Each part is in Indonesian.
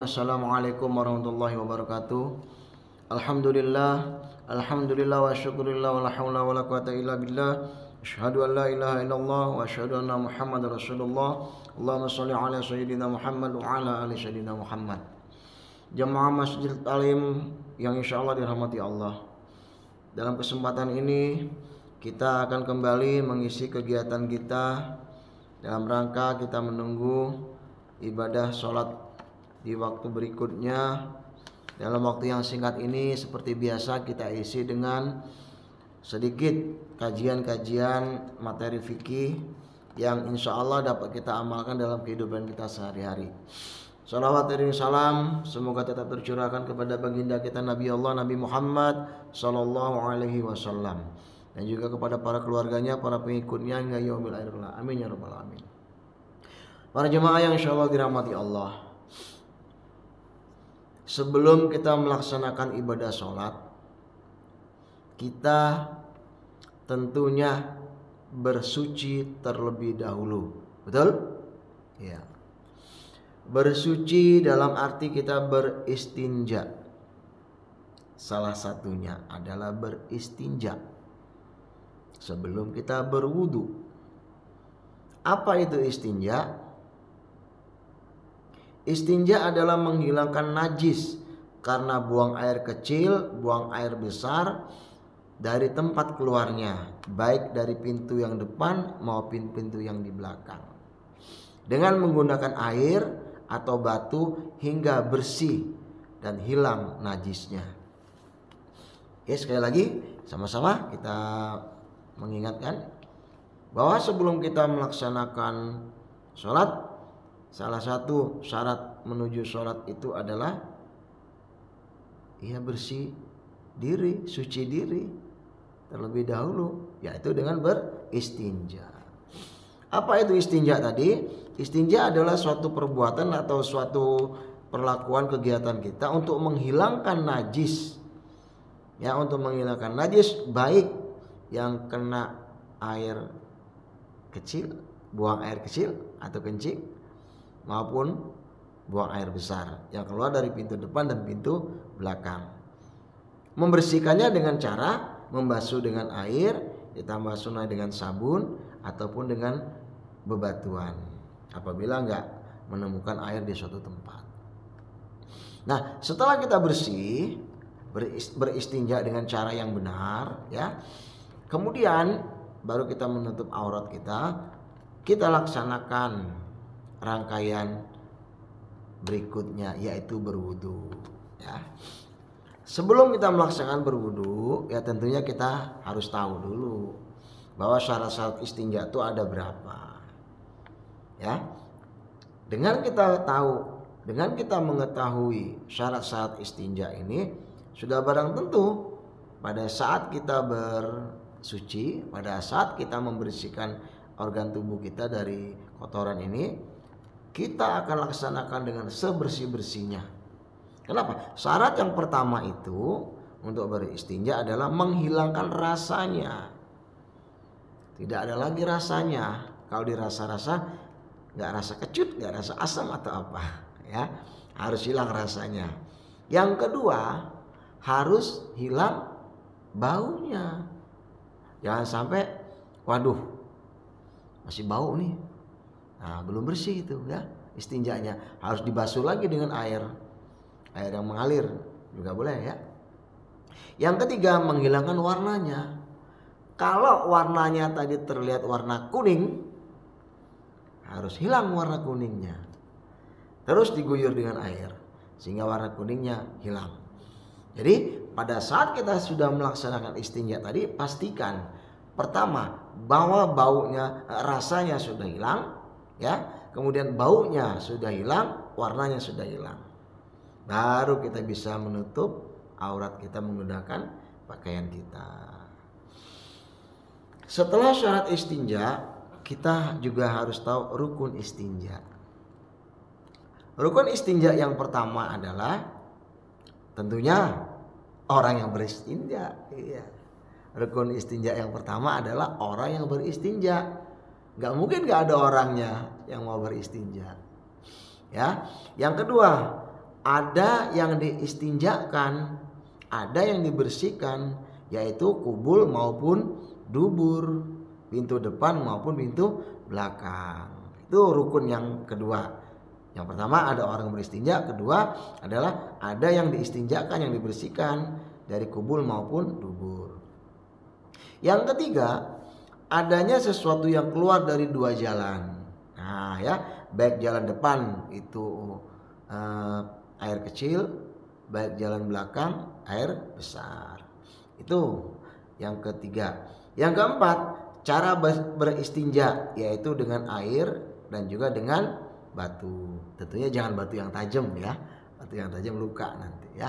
Assalamualaikum warahmatullahi wabarakatuh. Alhamdulillah wa syukurillah wa la haula wa la quwata illa billah. Asyhadu an la ilaha illallah wa asyhadu anna Muhammadar Rasulullah. Allahumma shalli ala sayyidina Muhammad wa ala ali sayyidina Muhammad. Jamaah Masjid Alim yang insyaallah dirahmati Allah. Dalam kesempatan ini kita akan kembali mengisi kegiatan kita dalam rangka kita menunggu ibadah sholat di waktu berikutnya. Dalam waktu yang singkat ini seperti biasa kita isi dengan sedikit kajian-kajian materi fikih yang insya Allah dapat kita amalkan dalam kehidupan kita sehari-hari. Salawat dan salam semoga tetap tercurahkan kepada baginda kita Nabi Allah Nabi Muhammad sallallahu alaihi wasallam dan juga kepada para keluarganya, para pengikutnya hingga yaumil akhir. Amin ya rabbal alamin. Para jemaah yang insya Allah dirahmati Allah, sebelum kita melaksanakan ibadah sholat, kita tentunya bersuci terlebih dahulu. Betul? Ya. Bersuci dalam arti kita beristinja. Salah satunya adalah beristinja sebelum kita berwudu. Apa itu istinja? Istinja adalah menghilangkan najis karena buang air kecil, buang air besar dari tempat keluarnya, baik dari pintu yang depan maupun pintu yang di belakang, dengan menggunakan air atau batu hingga bersih dan hilang najisnya. Oke, sekali lagi sama-sama kita mengingatkan bahwa sebelum kita melaksanakan sholat, salah satu syarat menuju sholat itu adalah bersih diri, suci diri terlebih dahulu, yaitu dengan beristinja. Apa itu istinja tadi? Istinja adalah suatu perbuatan atau suatu perlakuan kegiatan kita untuk menghilangkan najis. Ya, untuk menghilangkan najis baik yang kena air kecil, buang air kecil atau kencing, maupun buang air besar yang keluar dari pintu depan dan pintu belakang. Membersihkannya dengan cara membasuh dengan air, ditambah sunnah dengan sabun ataupun dengan bebatuan apabila enggak menemukan air di suatu tempat. Nah, setelah kita bersih, beristinja dengan cara yang benar, ya, kemudian baru kita menutup aurat kita laksanakan rangkaian berikutnya, yaitu berwudu, ya. Sebelum kita melaksanakan berwudu, ya tentunya kita harus tahu dulu bahwa syarat-syarat istinja itu ada berapa. Ya. Dengan kita mengetahui syarat-syarat istinja ini, sudah barang tentu pada saat kita bersuci, pada saat kita membersihkan organ tubuh kita dari kotoran ini, kita akan laksanakan dengan sebersih-bersihnya. Kenapa? Syarat yang pertama itu untuk beristinja adalah menghilangkan rasanya. Tidak ada lagi rasanya. Kalau dirasa-rasa, nggak rasa kecut, nggak rasa asam atau apa, ya, harus hilang rasanya. Yang kedua, harus hilang baunya. Jangan sampai, waduh, masih bau nih. Nah, belum bersih itu, ya. Istinjanya harus dibasuh lagi dengan air yang mengalir juga boleh, ya. Yang ketiga, menghilangkan warnanya. Kalau warnanya tadi terlihat warna kuning, harus hilang warna kuningnya. Terus diguyur dengan air sehingga warna kuningnya hilang. Jadi pada saat kita sudah melaksanakan istinja tadi, pastikan pertama bahwa rasanya sudah hilang, ya, kemudian baunya sudah hilang, warnanya sudah hilang. Baru kita bisa menutup aurat kita menggunakan pakaian kita. Setelah syarat istinja, kita juga harus tahu rukun istinja. Rukun istinja yang pertama adalah tentunya orang yang beristinja. Iya. Rukun istinja yang pertama adalah orang yang beristinja. Gak mungkin gak ada orangnya yang mau beristinja. Ya, yang kedua, ada yang diistinjakan, ada yang dibersihkan, yaitu kubul maupun dubur, pintu depan maupun pintu belakang. Itu rukun yang kedua. Yang pertama ada orang beristinja, kedua adalah ada yang diistinjakan, yang dibersihkan dari kubul maupun dubur. Yang ketiga, adanya sesuatu yang keluar dari dua jalan. Nah ya, baik jalan depan itu air kecil, baik jalan belakang air besar. Itu yang ketiga. Yang keempat, cara beristinja, yaitu dengan air dan juga dengan batu. Tentunya jangan batu yang tajam ya. Batu yang tajam luka nanti ya.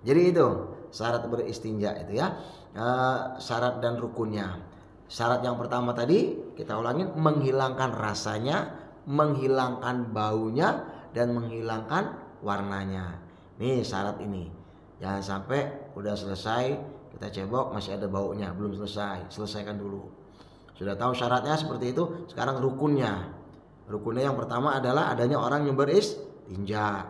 Jadi itu syarat beristinja itu ya. Syarat dan rukunnya. Syarat yang pertama tadi kita ulangin, menghilangkan rasanya, menghilangkan baunya, dan menghilangkan warnanya. Nih syarat ini. Jangan sampai udah selesai kita cebok masih ada baunya, belum selesai. Selesaikan dulu. Sudah tahu syaratnya seperti itu, sekarang rukunnya. Rukunnya yang pertama adalah adanya orang yang beristinja.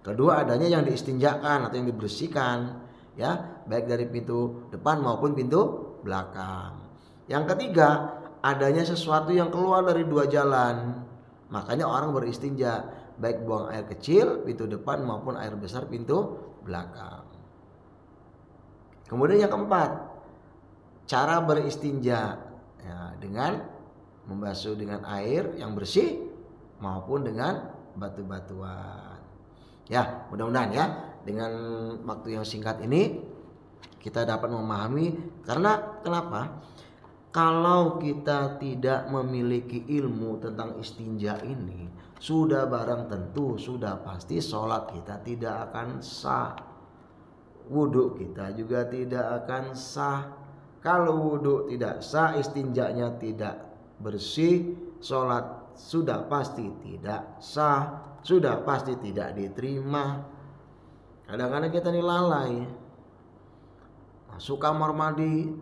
Kedua adanya yang diistinjakan atau yang dibersihkan ya, baik dari pintu depan maupun pintu belakang. Yang ketiga adanya sesuatu yang keluar dari dua jalan. Makanya orang beristinja, baik buang air kecil pintu depan maupun air besar pintu belakang. Kemudian yang keempat, cara beristinja ya, dengan membasuh dengan air yang bersih maupun dengan batu-batuan. Ya, mudah-mudahan ya dengan waktu yang singkat ini kita dapat memahami. Karena kenapa? Kalau kita tidak memiliki ilmu tentang istinja ini, sudah barang tentu, sudah pasti sholat kita tidak akan sah, wudhu kita juga tidak akan sah. Kalau wudhu tidak sah, istinjanya tidak bersih, sholat sudah pasti tidak sah, sudah pasti tidak diterima. Kadang-kadang kita ini lalai, masuk kamar mandi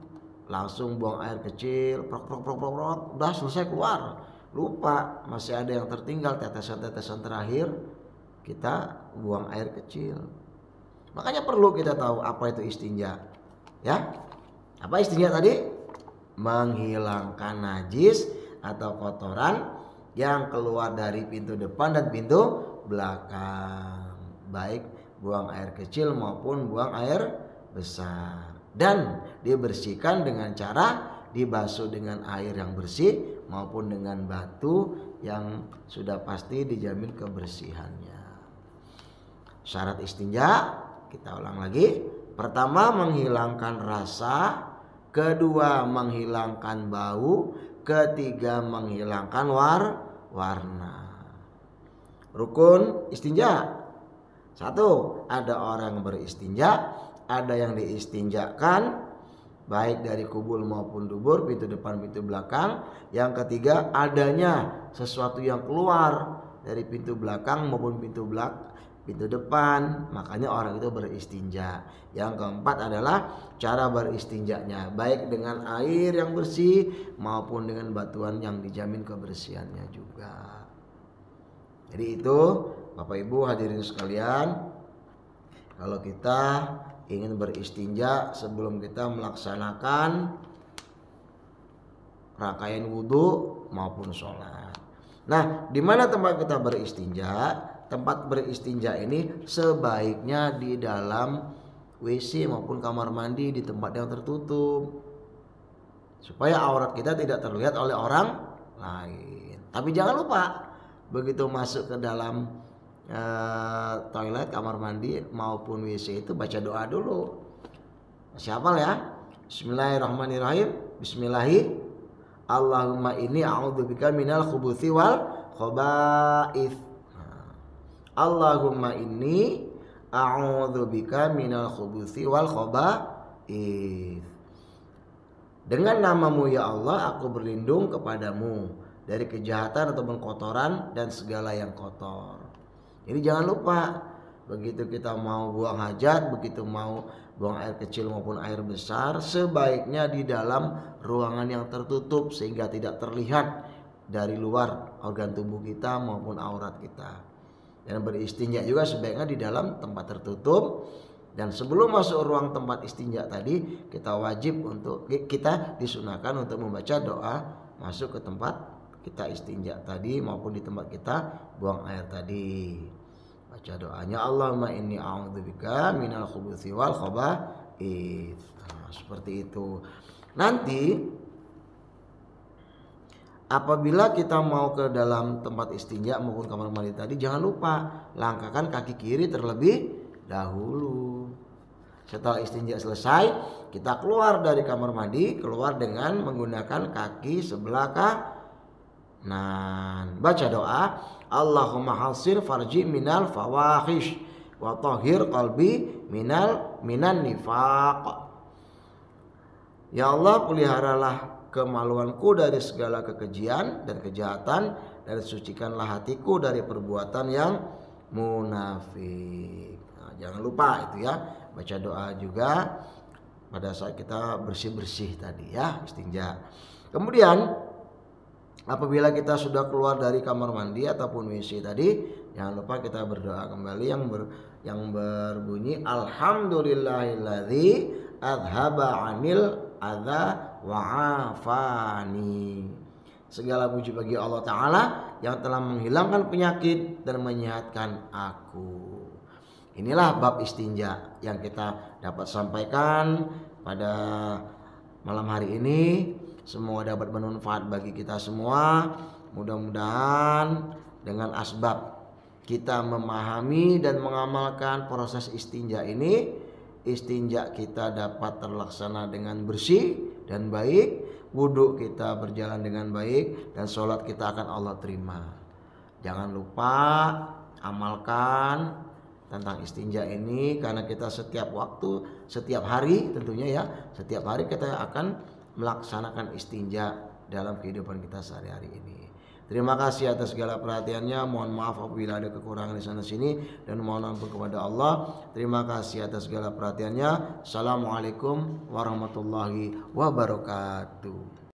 langsung buang air kecil, prok, udah selesai keluar, lupa masih ada yang tertinggal, tetesan-tetesan terakhir kita buang air kecil. Makanya perlu kita tahu apa itu istinja ya. Apa istinja tadi? Menghilangkan najis atau kotoran yang keluar dari pintu depan dan pintu belakang, baik buang air kecil maupun buang air besar, dan dibersihkan dengan cara dibasuh dengan air yang bersih maupun dengan batu yang sudah pasti dijamin kebersihannya. Syarat istinja kita ulang lagi. Pertama, menghilangkan rasa. Kedua, menghilangkan bau. Ketiga, menghilangkan warna. Rukun istinja. 1, ada orang beristinja, ada yang diistinjakan, baik dari kubul maupun dubur, pintu depan, pintu belakang. Yang ketiga, adanya sesuatu yang keluar dari pintu belakang maupun pintu depan, makanya orang itu beristinja. Yang keempat adalah cara beristinjanya, baik dengan air yang bersih maupun dengan batuan yang dijamin kebersihannya juga. Jadi itu Bapak Ibu hadirin sekalian, kalau kita ingin beristinja sebelum kita melaksanakan rangkaian wudhu maupun sholat. Nah, di mana tempat kita beristinja? Tempat beristinja ini sebaiknya di dalam WC maupun kamar mandi, di tempat yang tertutup, supaya aurat kita tidak terlihat oleh orang lain. Tapi jangan lupa, begitu masuk ke dalam toilet, kamar mandi maupun WC itu baca doa dulu. Masih hafal ya? Bismillahirrahmanirrahim. Allahumma inni a'udzubika minal khubuthi wal khaba'ith. Allahumma inni a'udzubika minal khubuthi wal khaba'ith. Dengan namamu ya Allah, aku berlindung kepadamu dari kejahatan ataupun kotoran dan segala yang kotor. Jadi jangan lupa, begitu kita mau buang hajat, begitu mau buang air kecil maupun air besar, sebaiknya di dalam ruangan yang tertutup sehingga tidak terlihat dari luar organ tubuh kita maupun aurat kita. Dan beristinja juga sebaiknya di dalam tempat tertutup. Dan sebelum masuk ruang tempat istinja tadi, kita disunahkan untuk membaca doa masuk ke tempat kita istinja tadi maupun di tempat kita buang air tadi. Baca doanya, Allahumma inni a'udzubika minal khubuthi wal khaba'ith. Nah, seperti itu. Nanti apabila kita mau ke dalam tempat istinja maupun kamar mandi tadi, jangan lupa langkahkan kaki kiri terlebih dahulu. Setelah istinja selesai, kita keluar dari kamar mandi, keluar dengan menggunakan kaki sebelah kanan. Baca doa, Allahumma hasir farji minal fawahish wa tahhir qalbi minan nifaq. Ya Allah, peliharalah kemaluanku dari segala kekejian dan kejahatan, dan sucikanlah hatiku dari perbuatan yang munafik. Nah, jangan lupa itu ya, baca doa juga pada saat kita bersih-bersih tadi ya, istinja. Kemudian apabila kita sudah keluar dari kamar mandi ataupun WC tadi, jangan lupa kita berdoa kembali yang berbunyi alhamdulillahilladzi adhaba 'anil adza wa afani. Segala puji bagi Allah Ta'ala yang telah menghilangkan penyakit dan menyehatkan aku. Inilah bab istinja yang kita dapat sampaikan pada malam hari ini. Semoga dapat bermanfaat bagi kita semua. Mudah-mudahan dengan asbab kita memahami dan mengamalkan proses istinja ini, istinja kita dapat terlaksana dengan bersih dan baik, wudhu kita berjalan dengan baik, dan sholat kita akan Allah terima. Jangan lupa amalkan tentang istinja ini, karena kita setiap waktu, setiap hari tentunya ya, setiap hari kita akan melaksanakan istinja dalam kehidupan kita sehari-hari ini. Terima kasih atas segala perhatiannya. Mohon maaf apabila ada kekurangan di sana sini, dan mohon ampun kepada Allah. Terima kasih atas segala perhatiannya. Assalamualaikum warahmatullahi wabarakatuh.